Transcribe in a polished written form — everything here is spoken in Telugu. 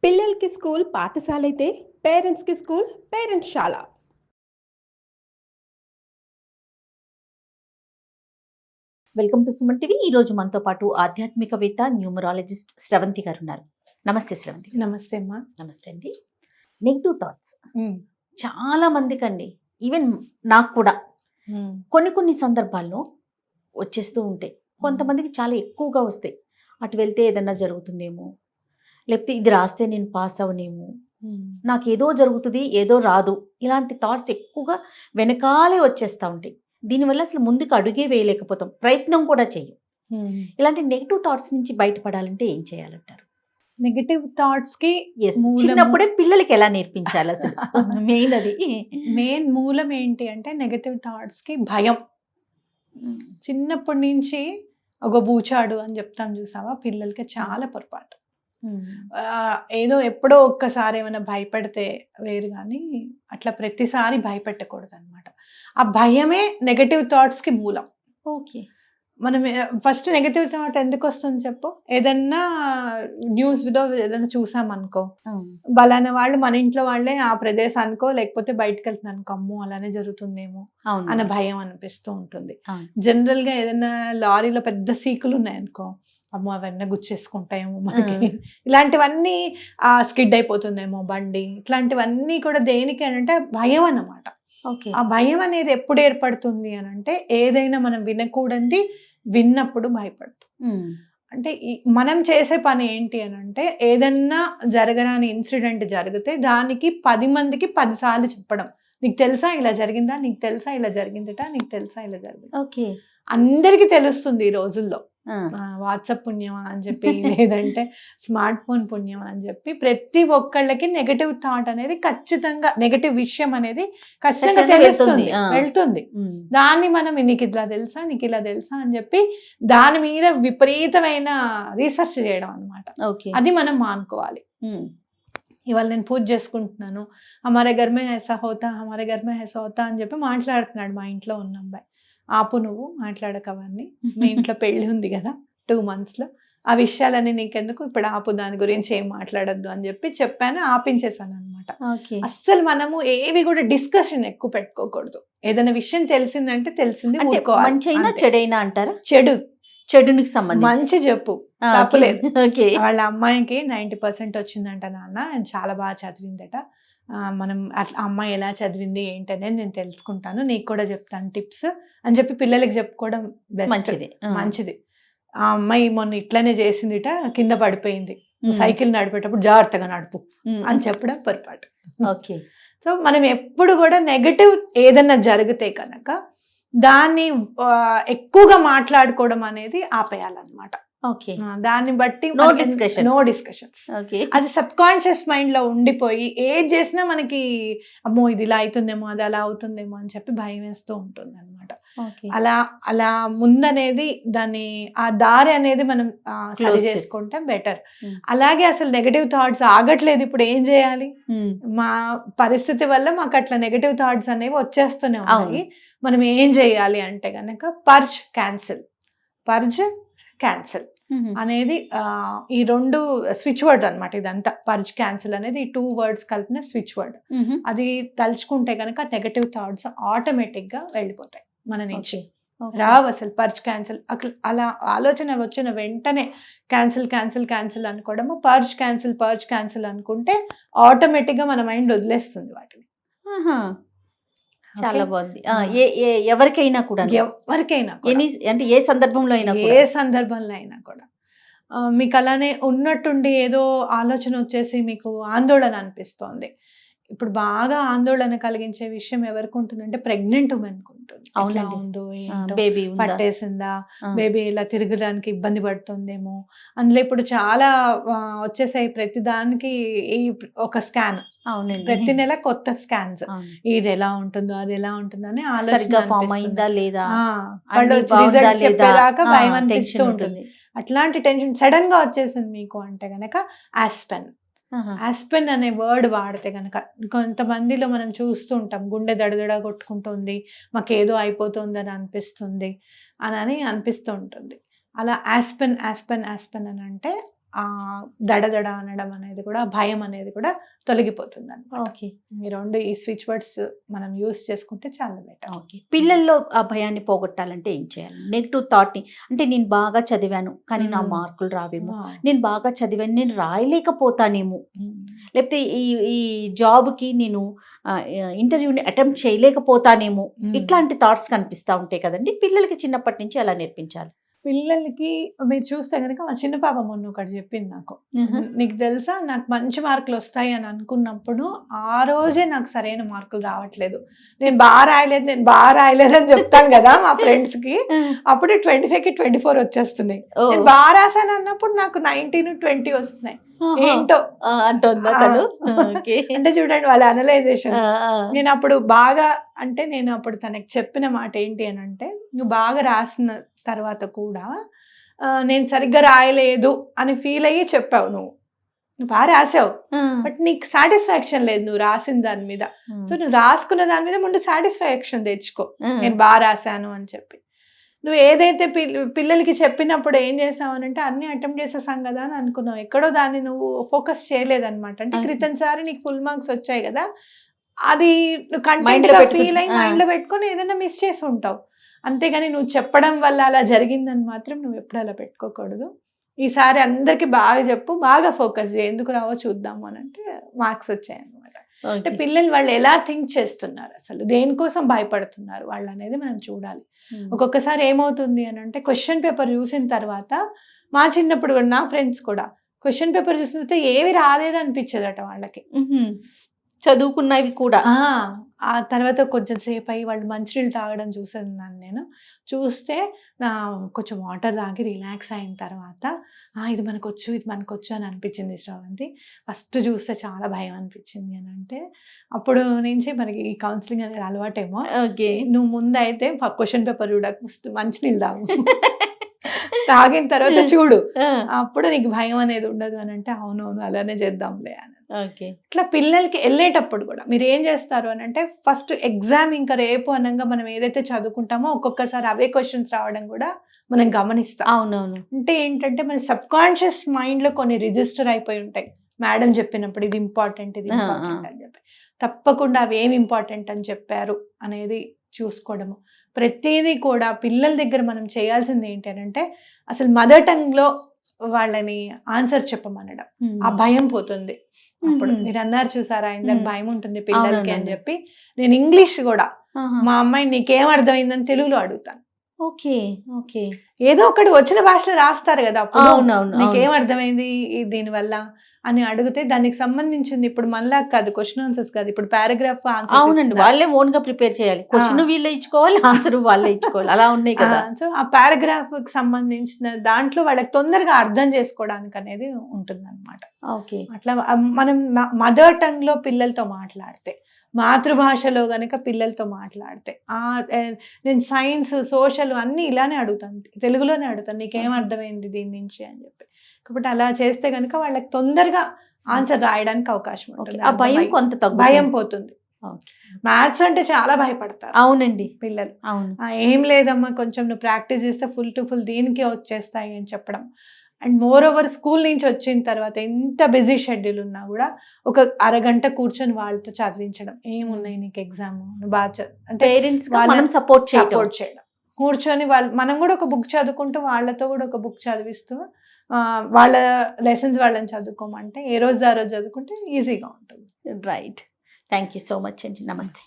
పిల్లలకి స్కూల్ పాఠశాల అయితే పేరెంట్స్కి స్కూల్ పేరెంట్స్శాల. Welcome to Suman TV. ఈ రోజు మనతో పాటు ఆధ్యాత్మికవేత్త న్యూమరాలజిస్ట్ స్రవంతి గారు ఉన్నారు. నమస్తే స్రవంతి. నమస్తే అమ్మా. నమస్తే అండి. నెగిటివ్ థాట్స్ చాలా మందికి అండి, ఈవెన్ నాకు కూడా కొన్ని సందర్భాల్లో వచ్చేస్తూ ఉంటాయి. కొంతమందికి చాలా ఎక్కువగా వస్తాయి. అటు వెళ్తే ఏదన్నా జరుగుతుందేమో, లేకపోతే ఇది రాస్తే నేను పాస్ అవనేమో, నాకు ఏదో జరుగుతుంది ఏదో రాదు, ఇలాంటి థాట్స్ ఎక్కువగా వెనకాలే వచ్చేస్తూ ఉంటాయి. దీనివల్ల అసలు ముందుకు అడుగే వేయలేకపోతాం, ప్రయత్నం కూడా చెయ్యం. ఇలాంటి నెగిటివ్ థాట్స్ నుంచి బయటపడాలంటే ఏం చేయాలంటారు? నెగటివ్ థాట్స్ కి చిన్నప్పుడే పిల్లలకి ఎలా నేర్పించాలి అసలు? మెయిన్ మూలం ఏంటి అంటే నెగటివ్ థాట్స్ కి భయం. చిన్నప్పటి నుంచి ఒక బూచాడు అని చెప్తాం చూసావా, పిల్లలకి చాలా పొరపాటు. ఏదో ఎప్పుడో ఒక్కసారి ఏమైనా భయపడితే వేరు, కానీ అట్లా ప్రతిసారి భయపెట్టకూడదు అనమాట. ఆ భయమే నెగటివ్ థాట్స్ కి మూలం. ఓకే, మనం ఫస్ట్ నెగటివ్ థాట్ ఎందుకు వస్తుంది చెప్పు. ఏదన్నా న్యూస్ లో ఏదైనా చూసామనుకో, బలానా వాళ్ళు మన ఇంట్లో వాళ్ళే ఆ ప్రదేశానికో లేకపోతే బయటకు వెళ్తున్నానుకో, అమ్మో అలానే జరుగుతుందేమో అన్న భయం అనిపిస్తూ ఉంటుంది. జనరల్ గా ఏదైనా లారీలో పెద్ద సీకులు ఉన్నాయనుకో, అమ్మో అవన్నీ గుచ్చేసుకుంటాయేమో మనకి, ఇలాంటివన్నీ స్కిడ్ అయిపోతుందేమో బండి, ఇట్లాంటివన్నీ కూడా దేనికి అని అంటే భయం అన్నమాట. ఆ భయం అనేది ఎప్పుడు ఏర్పడుతుంది అని అంటే, ఏదైనా మనం వినకూడదు విన్నప్పుడు భయపడుతుంది. అంటే మనం చేసే పని ఏంటి అని అంటే, ఏదన్నా జరగరాని ఇన్సిడెంట్ జరిగితే దానికి 10 మందికి 10 సార్లు చెప్పడం. నీకు తెలుసా ఇలా జరిగిందా, నీకు తెలుసా ఇలా జరిగిందట, నీకు తెలుసా ఇలా జరిగింది. అందరికీ తెలుస్తుంది ఈ రోజుల్లో. వాట్సాప్ పుణ్యమా అని చెప్పి, లేదంటే స్మార్ట్ ఫోన్ పుణ్యమా అని చెప్పి, ప్రతి ఒక్కళ్ళకి నెగటివ్ థాట్ అనేది ఖచ్చితంగా, నెగటివ్ విషయం అనేది ఖచ్చితంగా తెలుస్తుంది, వెళ్తుంది. దాన్ని మనం నీకు ఇట్లా తెలుసా, నీకు ఇలా తెలుసా అని చెప్పి దాని మీద విపరీతమైన రీసెర్చ్ చేయడం అనమాట. అది మనం మానుకోవాలి. ఇవాళ నేను పూజ చేసుకుంటున్నాను, హమారే ఘర్ మే ఐసా హోతా, హమారే ఘర్ మే ఐసా హోతా అని చెప్పి మాట్లాడుతున్నాడు మా ఇంట్లో ఉన్న అబ్బాయి. ఆపు, నువ్వు మాట్లాడక అవన్నీ, మీ ఇంట్లో పెళ్లి ఉంది కదా 2 months లో, ఆ విషయాలన్నీ నీకెందుకు, ఇప్పుడు ఆపు, దాని గురించి ఏం మాట్లాడద్దు అని చెప్పి చెప్పాను, ఆపించేసాను అనమాట. అస్సలు మనము ఏవి కూడా డిస్కషన్ ఎక్కువ పెట్టుకోకూడదు. ఏదైనా విషయం తెలిసిందంటే తెలిసింది ఊరుకోవాలి. మంచైనా చెడైనా అంటారా? చెడునికి సంబంధించి మంచి చెప్పు, తప్పలేదు. వాళ్ళ అమ్మాయికి 90% వచ్చిందంట నాన్న, చాలా బాగా చదివిందట, మనం అట్లా అమ్మాయి ఎలా చదివింది ఏంటనేది నేను తెలుసుకుంటాను, నీకు కూడా చెప్తాను టిప్స్ అని చెప్పి పిల్లలకి చెప్పుకోవడం మంచిది. ఆ అమ్మాయి మొన్న ఇట్లనే చేసిందిట, కింద పడిపోయింది, సైకిల్ నడిపేటప్పుడు జాగ్రత్తగా నడుపు అని చెప్పడం పొరపాటు. సో మనం ఎప్పుడు కూడా నెగటివ్ ఏదన్నా జరిగితే కనుక దాన్ని ఎక్కువగా మాట్లాడుకోవడం అనేది ఆపేయాలన్నమాట. దాన్ని బట్టి నో డిస్కషన్స్. అది సబ్ కాన్షియస్ మైండ్ లో ఉండిపోయి ఏది చేసినా మనకి అమ్మో ఇది ఇలా అవుతుందేమో, అది అలా అవుతుందేమో అని చెప్పి భయం వేస్తూ ఉంటుంది అనమాట. అలా ముందనేది దాన్ని ఆ దారి అనేది మనం సరి చేసుకుంటే బెటర్. అలాగే అసలు నెగటివ్ థాట్స్ ఆగట్లేదు, ఇప్పుడు ఏం చేయాలి? మా పరిస్థితి వల్ల మాకు అట్లా నెగటివ్ థాట్స్ అనేవి వచ్చేస్తూనే ఉన్నాయి. మనం ఏం చేయాలి అంటే గనక పర్జ్ క్యాన్సిల్ అనేది ఈ 2 స్విచ్ వర్డ్ అనమాట. ఇదంతా పర్జ్ క్యాన్సిల్ అనేది ఈ 2 words కలిపిన స్విచ్ వర్డ్. అది తలుచుకుంటే కనుక నెగటివ్ థాట్స్ ఆటోమేటిక్ గా వెళ్ళిపోతాయి మన నుంచి, రావు అసలు. పర్జ్ క్యాన్సిల్ అలా ఆలోచన వచ్చిన వెంటనే క్యాన్సిల్ అనుకోవడము, పర్జ్ క్యాన్సిల్ అనుకుంటే ఆటోమేటిక్ గా మన మైండ్ వదిలేస్తుంది వాటిని. చాలా బాగుంది. ఎవరికైనా కూడా అంటే ఏ సందర్భంలో అయినా కూడా మీకు అలానే ఉన్నట్టుండి ఏదో ఆలోచన వచ్చేసి మీకు ఆందోళన అనిపిస్తోంది. ఇప్పుడు బాగా ఆందోళన కలిగించే విషయం ఎవరికి ఉంటుందంటే ప్రెగ్నెంట్ ఉమెన్కి ఉంటుంది. ఉందో ఏంటో, పట్టేసిందా, బేబీ ఇలా తిరగడానికి ఇబ్బంది పడుతుందేమో. అందులో ఇప్పుడు చాలా వచ్చేసాయి, ప్రతి దానికి ఒక స్కాన్, ప్రతి నెల కొత్త స్కాన్స్, ఇది ఎలా ఉంటుందో అది ఎలా ఉంటుందో అని ఆలోచన, రిజల్ట్ చెప్పేదాకా భయం అనిపిస్తూ ఉంటుంది. అట్లాంటి టెన్షన్ సడన్ గా వచ్చేసింది మీకు అంటే గనక ఆస్పెన్ అనే వర్డ్ వాడితే కనుక, కొంతమందిలో మనం చూస్తూ ఉంటాం, గుండె దడదడ కొట్టుకుంటుంది, మాకేదో అయిపోతుంది అని అనిపిస్తుంది అని అనిపిస్తూ ఉంటుంది. అలా ఆస్పెన్ అని అంటే దడదడ అనడం అనేది కూడా, భయం అనేది కూడా తొలగిపోతుంది అనమాట. ఓకే. ఈ స్విచ్ వర్డ్స్ మనం యూస్ చేసుకుంటే చాలా బెటర్. ఓకే. పిల్లల్లో ఆ భయాన్ని పోగొట్టాలంటే ఏం చేయాలి? నెగిటివ్ థాట్ని, అంటే నేను బాగా చదివాను కానీ నా మార్కులు రావేమో, నేను బాగా చదివాను నేను రాయలేకపోతానేమో, లేకపోతే ఈ జాబ్కి నేను ఇంటర్వ్యూని అటెంప్ట్ చేయలేకపోతానేమో, ఇట్లాంటి థాట్స్ కనిపిస్తూ ఉంటాయి కదండి. పిల్లలకి చిన్నప్పటి నుంచి ఎలా నేర్పించాలి? పిల్లలకి మీరు చూస్తే కనుక మా చిన్న పాప మొన్న ఒకటి చెప్పింది నాకు, నీకు తెలుసా నాకు మంచి మార్కులు వస్తాయి అని అనుకున్నప్పుడు ఆ రోజే నాకు సరైన మార్కులు రావట్లేదు, నేను బాగా రాయలేదు అని చెప్తాను కదా మా ఫ్రెండ్స్ కి, అప్పుడు 25కి 24 వచ్చేస్తున్నాయి. నేను బాగా రాశాను అన్నప్పుడు నాకు 19, 20 వస్తున్నాయి. ఏంటో అంటే చూడండి వాళ్ళ అనలైజేషన్. నేను అప్పుడు తనకి చెప్పిన మాట ఏంటి అని అంటే, నువ్వు బాగా రాసిన తర్వాత కూడా నేను సరిగ్గా రాయలేదు అని ఫీల్ అయ్యి చెప్పావు, నువ్వు బాగా రాసావు బట్ నీకు సాటిస్ఫాక్షన్ లేదు నువ్వు రాసిన దాని మీద. సో నువ్వు రాసుకున్న దాని మీద ముందు సాటిస్ఫాక్షన్ తెచ్చుకో, నేను బాగా రాశాను అని చెప్పి. నువ్వు ఏదైతే పిల్లలకి చెప్పినప్పుడు ఏం చేసావు అని అంటే, అన్ని అటెంప్ట్ చేసేసాం కదా అని అనుకున్నావు, ఎక్కడో దాన్ని నువ్వు ఫోకస్ చేయలేదన్నమాట. అంటే క్రితంసారి నీకు ఫుల్ మార్క్స్ వచ్చాయి కదా, అది కంటెంట్ గా ఫీల్ అయ్యి మైండ్ లో పెట్టుకొని ఏదైనా మిస్ చేసి ఉంటావు. అంతేగాని నువ్వు చెప్పడం వల్ల అలా జరిగిందని మాత్రం నువ్వు ఎప్పుడు అలా పెట్టుకోకూడదు. ఈసారి అందరికి బాగా చెప్పు, బాగా ఫోకస్ చేయి, ఎందుకు రావో చూద్దాము అని అంటే మార్క్స్ వచ్చాయన్నమాట. అంటే పిల్లలు వాళ్ళు ఎలా థింక్ చేస్తున్నారు, అసలు దేనికోసం భయపడుతున్నారు వాళ్ళు అనేది మనం చూడాలి. ఒక్కొక్కసారి ఏమవుతుంది అని అంటే, క్వశ్చన్ పేపర్ చూసిన తర్వాత, మా చిన్నప్పుడు కూడా నా ఫ్రెండ్స్ కూడా క్వశ్చన్ పేపర్ చూసిన ఏవి రాలేదు అనిపించదట వాళ్ళకి, చదువుకున్నవి కూడా. ఆ తర్వాత కొంచెం సేపు అయ్యి వాళ్ళు మంచినీళ్ళు తాగడం చూస్తున్నాను నేను. చూస్తే కొంచెం వాటర్ తాగి రిలాక్స్ అయిన తర్వాత ఇది మనకొచ్చు అని అనిపించింది శ్రవంతి. ఫస్ట్ చూస్తే చాలా భయం అనిపించింది అని అంటే, అప్పుడు నుంచి మనకి ఈ కౌన్సిలింగ్ అనేది అలవాటేమో. ఓకే. నువ్వు ముందు అయితే క్వశ్చన్ పేపర్ చూడక మంచినీళ్ళు తాగు, తాగిన తర్వాత చూడు, అప్పుడు నీకు భయం అనేది ఉండదు అని అంటే, అవునవును అలానే చేద్దాంలే అని. ఇట్లా పిల్లలకి వెళ్ళేటప్పుడు కూడా మీరు ఏం చేస్తారు అని అంటే, ఫస్ట్ ఎగ్జామ్ ఇంకా రేపు అనగా మనం ఏదైతే చదువుకుంటామో ఒక్కొక్కసారి అవే క్వశ్చన్స్ రావడం కూడా మనం గమనిస్తాం. అవునవును. అంటే ఏంటంటే మన సబ్ కాన్షియస్ మైండ్ లో కొన్ని రిజిస్టర్ అయిపోయి ఉంటాయి, మేడం చెప్పినప్పుడు ఇది ఇంపార్టెంట్ అని చెప్పి. తప్పకుండా అవి ఏమి ఇంపార్టెంట్ అని చెప్పారు అనేది చూసుకోవడము. ప్రతిదీ కూడా పిల్లల దగ్గర మనం చేయాల్సింది ఏంటంటే, అసలు మదర్ టంగ్ లో వాళ్ళని ఆన్సర్ చెప్పమనడం, ఆ భయం పోతుంది. అప్పుడు మీరు అన్నారు చూసారా ఇందాక, భయం ఉంటుంది పిల్లలకి అని చెప్పి, నేను ఇంగ్లీష్ కూడా మా అమ్మాయి నీకేం అర్థమైందని తెలుగులో అడుగుతాను. Okay okay. ఏదో ఒకటి వచ్చిన భాషలో రాస్తారు కదా, అప్పుడు నీకేం అర్థమైంది దీనివల్ల అని అడిగితే దానికి సంబంధించింది, ఇప్పుడు మళ్ళా కాదు క్వశ్చన్ ఆన్సర్స్ కాదు, ఇప్పుడు పారాగ్రాఫ్ ఆన్సర్. అవునండి, వాళ్ళే ఓన్ గా ప్రిపేర్ చేయాలి, క్వశ్చన్ వీళ్ళే ఇచ్చుకోవాలి, ఆన్సర్ వాళ్ళే ఇచ్చుకోవాలి, అలా ఉన్నాయి కదా. సో ఆ పారాగ్రాఫ్ కి సంబంధించిన దాంట్లో వాళ్ళకి తొందరగా అర్థం చేసుకోవడానికి అనేది ఉంటుంది అనమాట. ఓకే. అట్లా మనం మదర్ టంగ్ లో పిల్లలతో మాట్లాడితే, మాతృభాషలో గనక పిల్లలతో మాట్లాడితే, నేను సైన్స్ సోషల్ అన్ని ఇలానే అడుగుతాను, తెలుగులోనే అడుగుతాను, నీకేం అర్థమైంది దీని నుంచి అని చెప్పి. కాబట్టి అలా చేస్తే గనక వాళ్ళకి తొందరగా ఆన్సర్ రాయడానికి అవకాశం ఉంటుంది, ఆ భయం కొంత భయం పోతుంది. మ్యాథ్స్ అంటే చాలా భయపడతారు. అవునండి పిల్లలు. అవును. ఏం లేదమ్మా కొంచెం నువ్వు ప్రాక్టీస్ చేస్తే ఫుల్ టు ఫుల్ దీనికే వచ్చేస్తాయి అని చెప్పడం. అండ్ మోర్ ఓవర్ స్కూల్ నుంచి వచ్చిన తర్వాత ఎంత బిజీ షెడ్యూల్ ఉన్నా కూడా ఒక అరగంట కూర్చొని వాళ్ళతో చదివించడం, ఏమున్నాయి నీకు ఎగ్జామ్, బాగా అంటే పేరెంట్స్ సపోర్ట్ చేయడం, కూర్చొని మనం కూడా ఒక బుక్ చదువుకుంటూ వాళ్ళతో కూడా ఒక బుక్ చదివిస్తూ వాళ్ళ లెసన్స్ వాళ్ళని చదువుకోమంటే ఏ రోజు ఆ రోజు చదువుకుంటే ఈజీగా ఉంటుంది. Right. Thank you so much అండి. నమస్తే.